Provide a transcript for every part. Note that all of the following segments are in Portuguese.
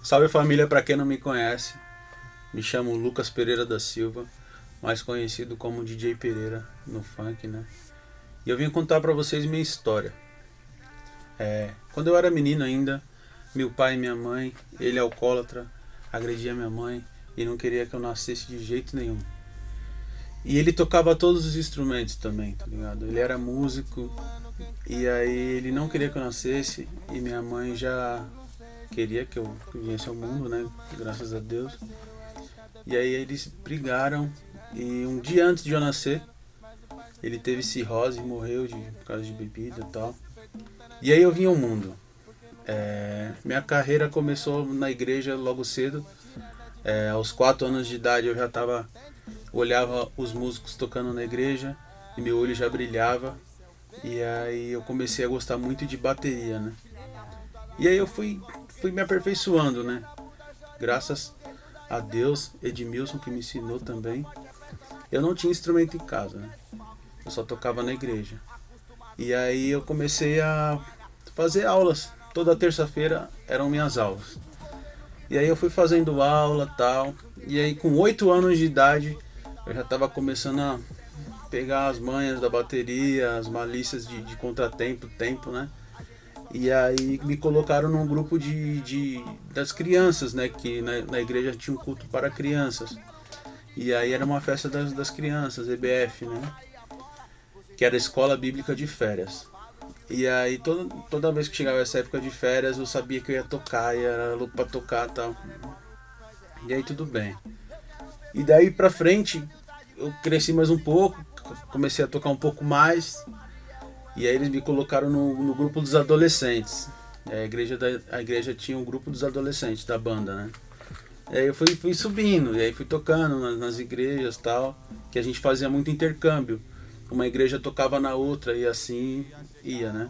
Salve família, para quem não me conhece, me chamo Lucas Pereira da Silva, mais conhecido como DJ Pereira no funk, né? E eu vim contar para vocês minha história. Quando eu era menino ainda, meu pai e minha mãe, ele é alcoólatra, agredia minha mãe e não queria que eu nascesse de jeito nenhum. E ele tocava todos os instrumentos também, tá ligado? Ele era músico e aí ele não queria que eu nascesse e minha mãe já queria que eu viesse ao mundo, né? Graças a Deus. E aí eles brigaram e um dia antes de eu nascer, ele teve cirrose e morreu por causa de bebida e tal. E aí eu vim ao mundo. Minha carreira começou na igreja logo cedo. Aos 4 anos de idade eu já olhava os músicos tocando na igreja e meu olho já brilhava. E aí eu comecei a gostar muito de bateria, né? E aí eu fui me aperfeiçoando, né? Graças a Deus, Edmilson que me ensinou também. Eu não tinha instrumento em casa, né? Eu só tocava na igreja. E aí eu comecei a fazer aulas. Toda terça-feira eram minhas aulas. E aí eu fui fazendo aula e tal. E aí com 8 anos de idade eu já estava começando a pegar as manhas da bateria, as malícias de contratempo, tempo, né? E aí me colocaram num grupo das crianças, né? Que na igreja tinha um culto para crianças. E aí era uma festa das crianças, EBF, né? Que era a Escola Bíblica de Férias. E aí toda vez que chegava essa época de férias eu sabia que eu ia tocar e era louco pra tocar e tal. E aí tudo bem. E daí pra frente eu cresci mais um pouco, comecei a tocar um pouco mais. E aí eles me colocaram no grupo dos adolescentes. A igreja tinha um grupo dos adolescentes da banda, né? E aí eu fui subindo, e aí fui tocando nas igrejas e tal, que a gente fazia muito intercâmbio. Uma igreja tocava na outra e assim ia, né?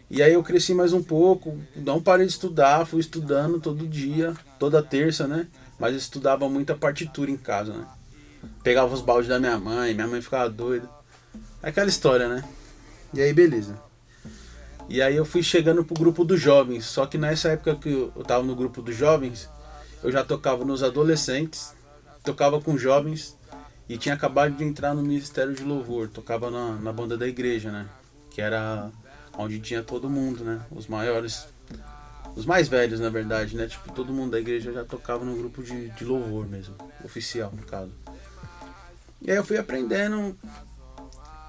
E aí eu cresci mais um pouco, não parei de estudar, fui estudando todo dia, toda terça, né? Mas eu estudava muita partitura em casa, né? Pegava os baldes da minha mãe ficava doida. Aquela história, né? E aí beleza. E aí eu fui chegando pro grupo dos jovens, só que nessa época que eu tava no grupo dos jovens, eu já tocava nos adolescentes, tocava com jovens e tinha acabado de entrar no Ministério de Louvor, tocava na banda da igreja, né? Que era onde tinha todo mundo, né? Os maiores, os mais velhos na verdade, né? Tipo, todo mundo da igreja já tocava no grupo de louvor mesmo, oficial no caso. E aí eu fui aprendendo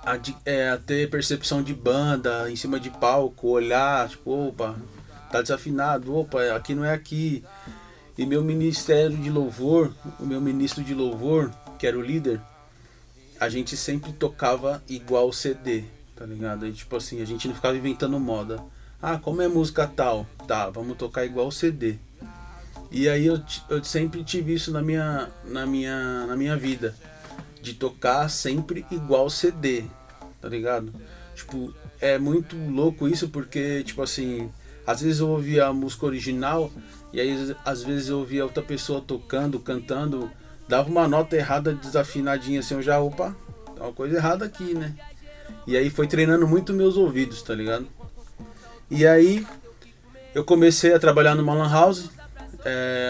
a ter percepção de banda em cima de palco, olhar, tipo, opa, tá desafinado, opa, aqui não é aqui. E meu ministério de louvor, o meu ministro de louvor, que era o líder, a gente sempre tocava igual CD, tá ligado? E, tipo assim, a gente não ficava inventando moda. Ah, como é música tal? Tá, vamos tocar igual CD. E aí eu sempre tive isso na minha vida. De tocar sempre igual CD, tá ligado? Tipo, é muito louco isso porque, tipo assim, às vezes eu ouvia a música original e aí às vezes eu ouvia outra pessoa tocando, cantando, dava uma nota errada, desafinadinha assim, eu já, opa, tá uma coisa errada aqui, né? E aí foi treinando muito meus ouvidos, tá ligado? E aí eu comecei a trabalhar numa lan house.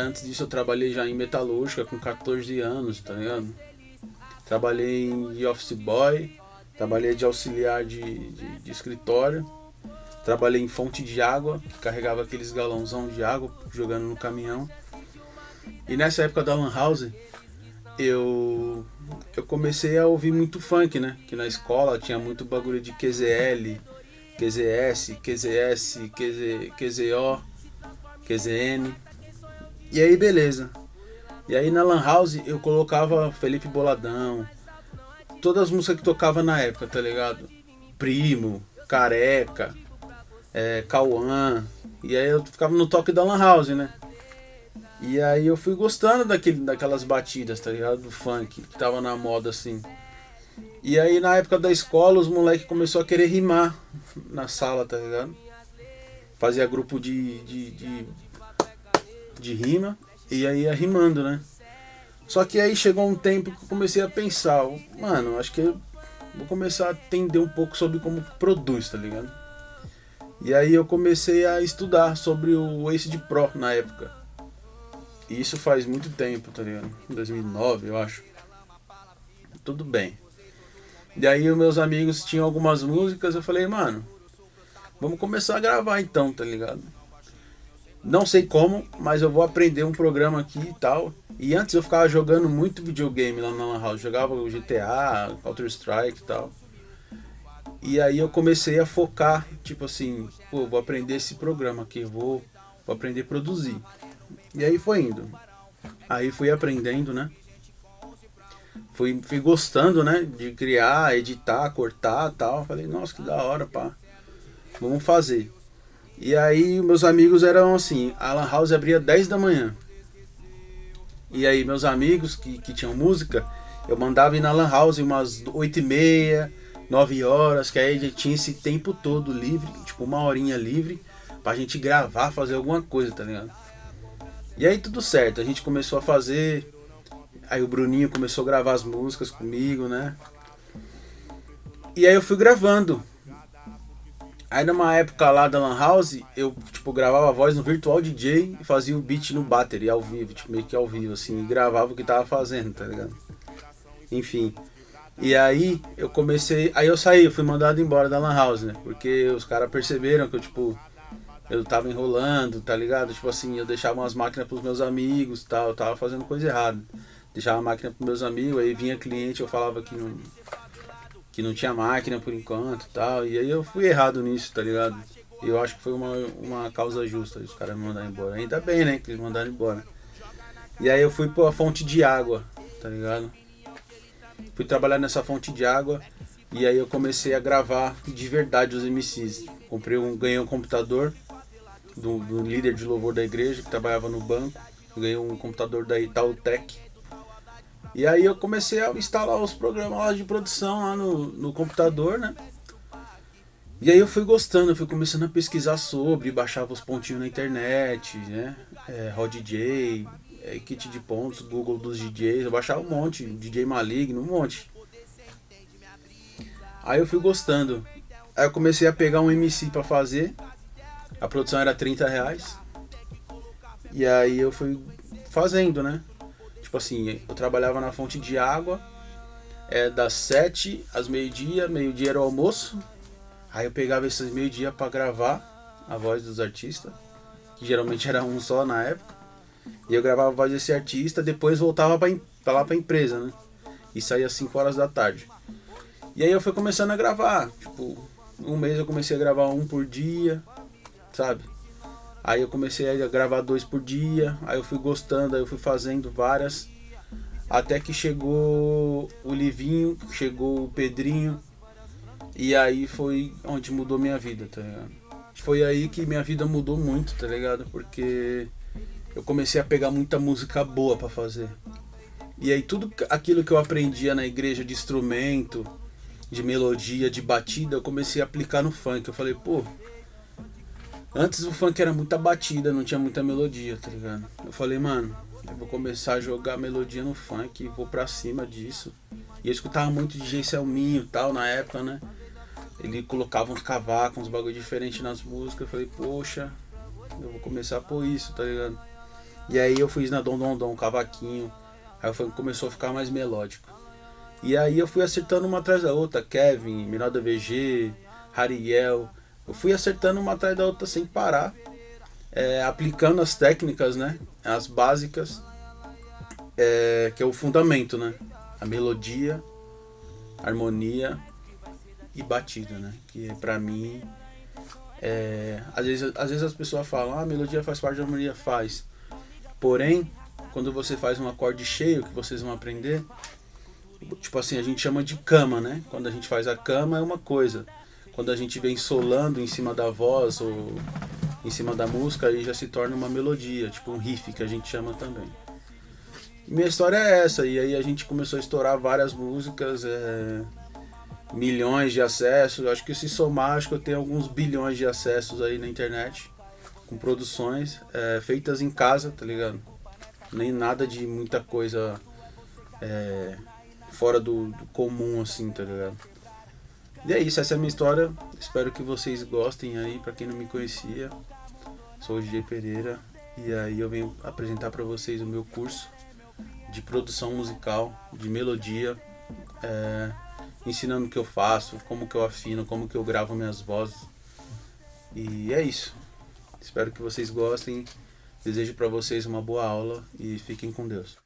Antes disso eu trabalhei já em metalúrgica com 14 anos, tá ligado? Trabalhei de office boy, trabalhei de auxiliar de escritório, trabalhei em fonte de água, carregava aqueles galãozão de água jogando no caminhão. E nessa época da lan house, eu comecei a ouvir muito funk, né? Que na escola tinha muito bagulho de QZL, QZS, QZS, QZO, QZN. E aí beleza. E aí na lan house eu colocava Felipe Boladão, todas as músicas que tocava na época, tá ligado? Primo, Careca, Cauã. E aí eu ficava no toque da lan house, né? E aí eu fui gostando daquelas batidas, tá ligado? Do funk, que tava na moda assim. E aí na época da escola os moleques começaram a querer rimar na sala, tá ligado? Fazia grupo de rima e aí ia rimando, né? Só que aí chegou um tempo que eu comecei a pensar, mano, acho que eu vou começar a entender um pouco sobre como produz, tá ligado? E aí eu comecei a estudar sobre o Acid Pro na época. E isso faz muito tempo, tá ligado? Em 2009, eu acho. Tudo bem. E aí os meus amigos tinham algumas músicas, eu falei, mano, vamos começar a gravar então, tá ligado? Não sei como, mas eu vou aprender um programa aqui e tal. E antes eu ficava jogando muito videogame lá na Lan House. Jogava o GTA, Counter-Strike e tal. E aí eu comecei a focar, tipo assim, pô, vou aprender esse programa aqui, vou aprender a produzir. E aí foi indo. Aí fui aprendendo, né? Fui gostando, né? De criar, editar, cortar e tal. Falei, nossa, que da hora, pá. Vamos fazer. E aí meus amigos eram assim, a Lan House abria 10 da manhã. E aí meus amigos que tinham música, eu mandava ir na Lan House umas 8h30, 9 horas, que aí a gente tinha esse tempo todo livre, tipo uma horinha livre, pra gente gravar, fazer alguma coisa, tá ligado? E aí tudo certo, a gente começou a fazer, aí o Bruninho começou a gravar as músicas comigo, né? E aí eu fui gravando. Aí numa época lá da Lan House, eu tipo gravava a voz no Virtual DJ e fazia o beat no Battery ao vivo, tipo meio que ao vivo assim, e gravava o que tava fazendo, tá ligado? Enfim. E aí eu comecei, aí eu saí, eu fui mandado embora da Lan House, né? Porque os caras perceberam que eu tipo eu tava enrolando, tá ligado? Tipo assim, eu deixava umas máquinas pros meus amigos, tal, eu tava fazendo coisa errada. Deixava a máquina pros meus amigos, aí vinha cliente, eu falava que não tinha máquina por enquanto e tal. E aí eu fui errado nisso, tá ligado? E eu acho que foi uma causa justa os caras me mandaram embora. Ainda bem, né, que eles mandaram embora. E aí eu fui pra fonte de água, tá ligado? Fui trabalhar nessa fonte de água e aí eu comecei a gravar de verdade os MCs. Ganhei um computador do líder de louvor da igreja que trabalhava no banco. Eu ganhei um computador da Itautec. E aí eu comecei a instalar os programas lá de produção lá no computador, né? E aí eu fui gostando, eu fui começando a pesquisar sobre, baixava os pontinhos na internet, né? Raw DJ, kit de pontos, Google dos DJs, eu baixava um monte, DJ Maligno, um monte. Aí eu fui gostando. Aí eu comecei a pegar um MC pra fazer. A produção era R$30. E aí eu fui fazendo, né? Tipo assim, eu trabalhava na fonte de água, das 7 às meio-dia era o almoço. Aí eu pegava esses meio-dia pra gravar a voz dos artistas, que geralmente era um só na época. E eu gravava a voz desse artista, depois voltava pra lá pra empresa, né? E saía às 5 horas da tarde. E aí eu fui começando a gravar, tipo, um mês eu comecei a gravar um por dia, sabe? Aí eu comecei a gravar 2 por dia, aí eu fui gostando, aí eu fui fazendo várias, até que chegou o Livinho, chegou o Pedrinho, e aí foi onde mudou minha vida, tá ligado? Foi aí que minha vida mudou muito, tá ligado? Porque eu comecei a pegar muita música boa pra fazer. E aí tudo aquilo que eu aprendia na igreja de instrumento, de melodia, de batida, eu comecei a aplicar no funk. Eu falei, pô, antes o funk era muita batida, não tinha muita melodia, tá ligado? Eu falei, mano, eu vou começar a jogar melodia no funk e vou pra cima disso. E eu escutava muito DJ Selminho e tal na época, né? Ele colocava uns cavacos, uns bagulho diferente nas músicas. Eu falei, poxa, eu vou começar a pôr isso, tá ligado? E aí eu fui na Dom Dom Dom, cavaquinho. Aí o funk começou a ficar mais melódico. E aí eu fui acertando uma atrás da outra, Kevin, Miranda VG, Hariel. Eu fui acertando uma atrás da outra sem parar, aplicando as técnicas, né? As básicas, que é o fundamento, né? A melodia, harmonia e batida, né? Que pra mim, às vezes as pessoas falam, a melodia faz parte da harmonia, faz. Porém, quando você faz um acorde cheio, que vocês vão aprender, tipo assim, a gente chama de cama, né? Quando a gente faz a cama é uma coisa. Quando a gente vem solando em cima da voz ou em cima da música, aí já se torna uma melodia, tipo um riff que a gente chama também. E minha história é essa, e aí a gente começou a estourar várias músicas, milhões de acessos. Eu acho que se somar, acho que eu tenho alguns bilhões de acessos aí na internet, com produções feitas em casa, tá ligado? Nem nada de muita coisa fora do comum, assim, tá ligado? E é isso, essa é a minha história. Espero que vocês gostem aí, pra quem não me conhecia. Sou o DJ Pereira E aí eu venho apresentar para vocês o meu curso de produção musical, de melodia, ensinando o que eu faço, como que eu afino, como que eu gravo minhas vozes. E é isso. Espero que vocês gostem. Desejo para vocês uma boa aula e fiquem com Deus.